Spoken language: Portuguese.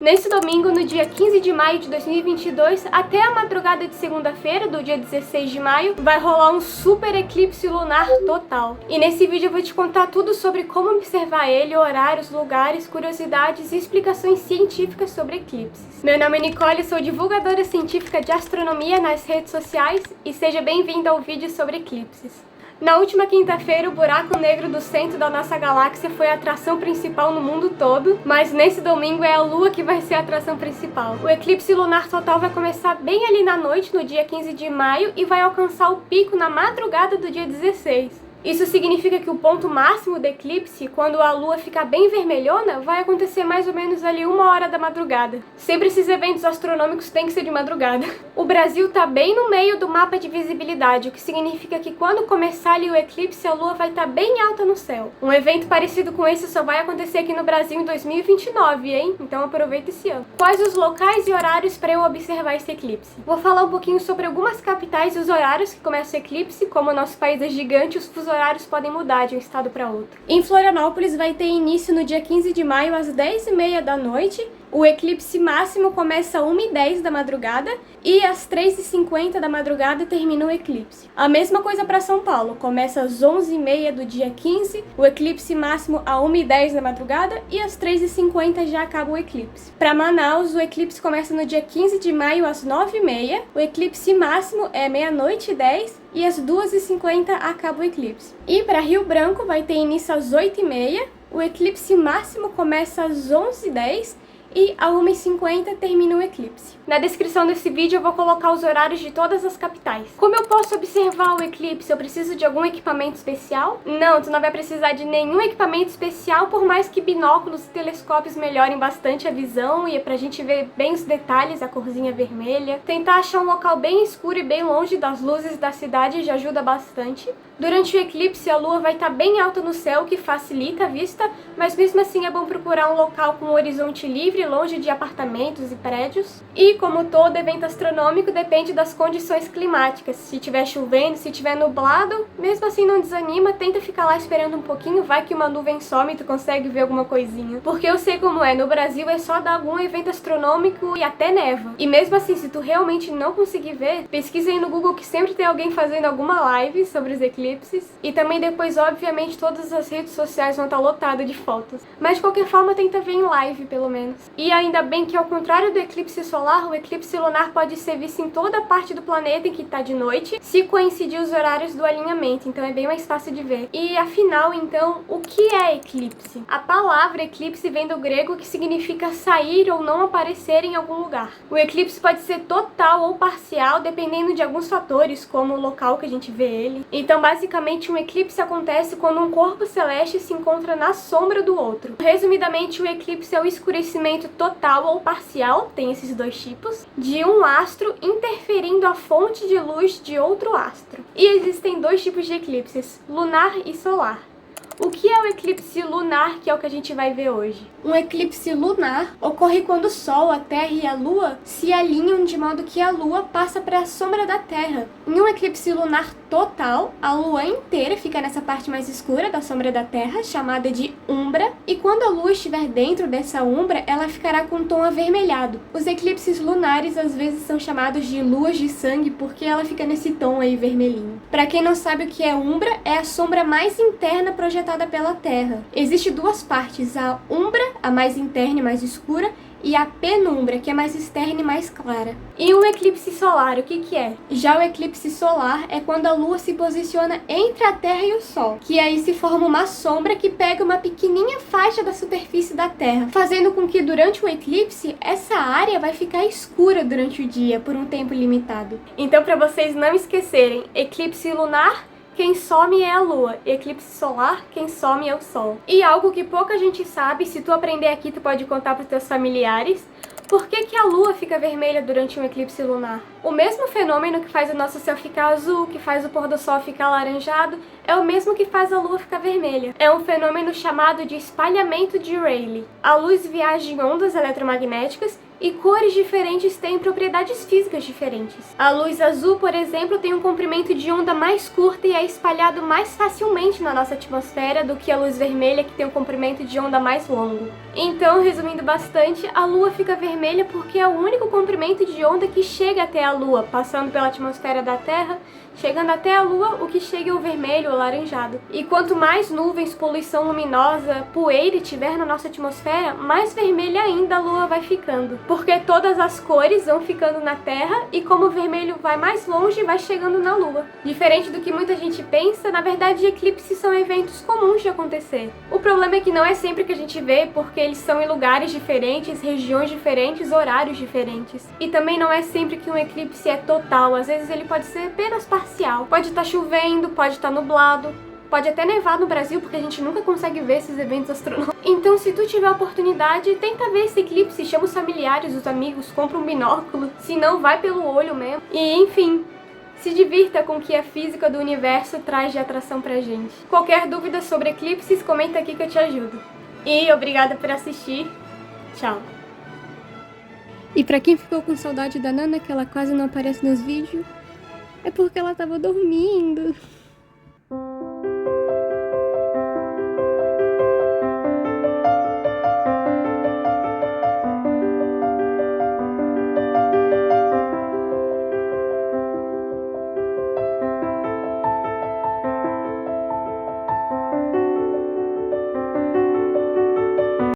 Nesse domingo, no dia 15 de maio de 2022, até a madrugada de segunda-feira, do dia 16 de maio, vai rolar um super eclipse lunar total. E nesse vídeo eu vou te contar tudo sobre como observar ele, horários, lugares, curiosidades e explicações científicas sobre eclipses. Meu nome é Nicole, sou divulgadora científica de astronomia nas redes sociais e seja bem-vindo ao vídeo sobre eclipses. Na última quinta-feira, o buraco negro do centro da nossa galáxia foi a atração principal no mundo todo, mas nesse domingo é a Lua que vai ser a atração principal. O eclipse lunar total vai começar bem ali na noite, no dia 15 de maio, e vai alcançar o pico na madrugada do dia 16. Isso significa que o ponto máximo do eclipse, quando a Lua ficar bem vermelhona, vai acontecer mais ou menos ali 1h da madrugada. Sempre esses eventos astronômicos têm que ser de madrugada. O Brasil tá bem no meio do mapa de visibilidade, o que significa que quando começar ali o eclipse, a Lua vai estar bem alta no céu. Um evento parecido com esse só vai acontecer aqui no Brasil em 2029, hein? Então aproveita esse ano. Quais os locais e horários para eu observar esse eclipse? Vou falar um pouquinho sobre algumas capitais e os horários que começa o eclipse. Como o nosso país é gigante, os fusos horários podem mudar de um estado para outro. Em Florianópolis vai ter início no dia 15 de maio às 10h30 da noite. O eclipse máximo começa às 1h10 da madrugada e às 3h50 da madrugada termina o eclipse. A mesma coisa para São Paulo, começa às 11h30 do dia 15, o eclipse máximo às 1h10 da madrugada e às 3h50 já acaba o eclipse. Para Manaus, o eclipse começa no dia 15 de maio às 9h30, o eclipse máximo é 00h10 e às 2h50 acaba o eclipse. E para Rio Branco vai ter início às 8h30, o eclipse máximo começa às 11h10 e a 1h50 termina o eclipse. Na descrição desse vídeo eu vou colocar os horários de todas as capitais. Como eu posso observar o eclipse? Eu preciso de algum equipamento especial? Não, tu não vai precisar de nenhum equipamento especial, por mais que binóculos e telescópios melhorem bastante a visão e pra gente ver bem os detalhes, a corzinha vermelha. Tentar achar um local bem escuro e bem longe das luzes da cidade já ajuda bastante. Durante o eclipse, a Lua vai estar bem alta no céu, o que facilita a vista, mas mesmo assim é bom procurar um local com um horizonte livre, longe de apartamentos e prédios. E como todo evento astronômico, depende das condições climáticas. Se estiver chovendo, se estiver nublado, mesmo assim não desanima, tenta ficar lá esperando um pouquinho, vai que uma nuvem some e tu consegue ver alguma coisinha. Porque eu sei como é, no Brasil é só dar algum evento astronômico e até neva. E mesmo assim, se tu realmente não conseguir ver, pesquisa aí no Google que sempre tem alguém fazendo alguma live sobre os eclipses. E também depois, obviamente, todas as redes sociais vão estar lotadas de fotos. Mas de qualquer forma, tenta ver em live, pelo menos. E ainda bem que, ao contrário do eclipse solar, o eclipse lunar pode ser visto em toda a parte do planeta em que está de noite, se coincidir os horários do alinhamento, então é bem mais fácil de ver. E afinal, então, o que é eclipse? A palavra eclipse vem do grego, que significa sair ou não aparecer em algum lugar. O eclipse pode ser total ou parcial, dependendo de alguns fatores, como o local que a gente vê ele. Então, basicamente, um eclipse acontece quando um corpo celeste se encontra na sombra do outro. Resumidamente, o eclipse é o escurecimento total ou parcial, tem esses dois tipos, de um astro interferindo a fonte de luz de outro astro. E existem dois tipos de eclipses, lunar e solar. O que é o eclipse lunar, que é o que a gente vai ver hoje? Um eclipse lunar ocorre quando o Sol, a Terra e a Lua se alinham de modo que a Lua passa para a sombra da Terra. Em um eclipse lunar total, a Lua inteira fica nessa parte mais escura da sombra da Terra, chamada de umbra, e quando a Lua estiver dentro dessa umbra, ela ficará com um tom avermelhado. Os eclipses lunares às vezes são chamados de luas de sangue porque ela fica nesse tom aí vermelhinho. Para quem não sabe o que é umbra, é a sombra mais interna projetada pela Terra. Existem duas partes, a umbra, a mais interna e mais escura, e a penumbra, que é mais externa e mais clara. E o eclipse solar, o que é? Já o eclipse solar é quando a Lua se posiciona entre a Terra e o Sol, que aí se forma uma sombra que pega uma pequenininha faixa da superfície da Terra, fazendo com que durante o eclipse, essa área vai ficar escura durante o dia, por um tempo limitado. Então, para vocês não esquecerem, eclipse lunar, quem some é a Lua, eclipse solar, quem some é o Sol. E algo que pouca gente sabe, se tu aprender aqui tu pode contar para os teus familiares, por que a Lua fica vermelha durante um eclipse lunar? O mesmo fenômeno que faz o nosso céu ficar azul, que faz o pôr do sol ficar alaranjado, é o mesmo que faz a Lua ficar vermelha. É um fenômeno chamado de espalhamento de Rayleigh. A luz viaja em ondas eletromagnéticas E cores diferentes têm propriedades físicas diferentes. A luz azul, por exemplo, tem um comprimento de onda mais curto e é espalhado mais facilmente na nossa atmosfera do que a luz vermelha, que tem um comprimento de onda mais longo. Então, resumindo bastante, a Lua fica vermelha porque é o único comprimento de onda que chega até a Lua, passando pela atmosfera da Terra, chegando até a Lua, o que chega é o vermelho ou laranjado. E quanto mais nuvens, poluição luminosa, poeira tiver na nossa atmosfera, mais vermelha ainda a Lua vai ficando. Porque todas as cores vão ficando na Terra e como o vermelho vai mais longe, vai chegando na Lua. Diferente do que muita gente pensa, na verdade eclipses são eventos comuns de acontecer. O problema é que não é sempre que a gente vê, porque eles são em lugares diferentes, regiões diferentes, horários diferentes. E também não é sempre que um eclipse é total, às vezes ele pode ser apenas parcial. Pode estar chovendo, pode estar nublado, pode até nevar no Brasil, porque a gente nunca consegue ver esses eventos astronômicos. Então, se tu tiver a oportunidade, tenta ver esse eclipse, chama os familiares, os amigos, compra um binóculo, se não, vai pelo olho mesmo. E, enfim, se divirta com o que a física do universo traz de atração pra gente. Qualquer dúvida sobre eclipses, comenta aqui que eu te ajudo. E obrigada por assistir. Tchau. E pra quem ficou com saudade da Nana, que ela quase não aparece nos vídeos, é porque ela tava dormindo.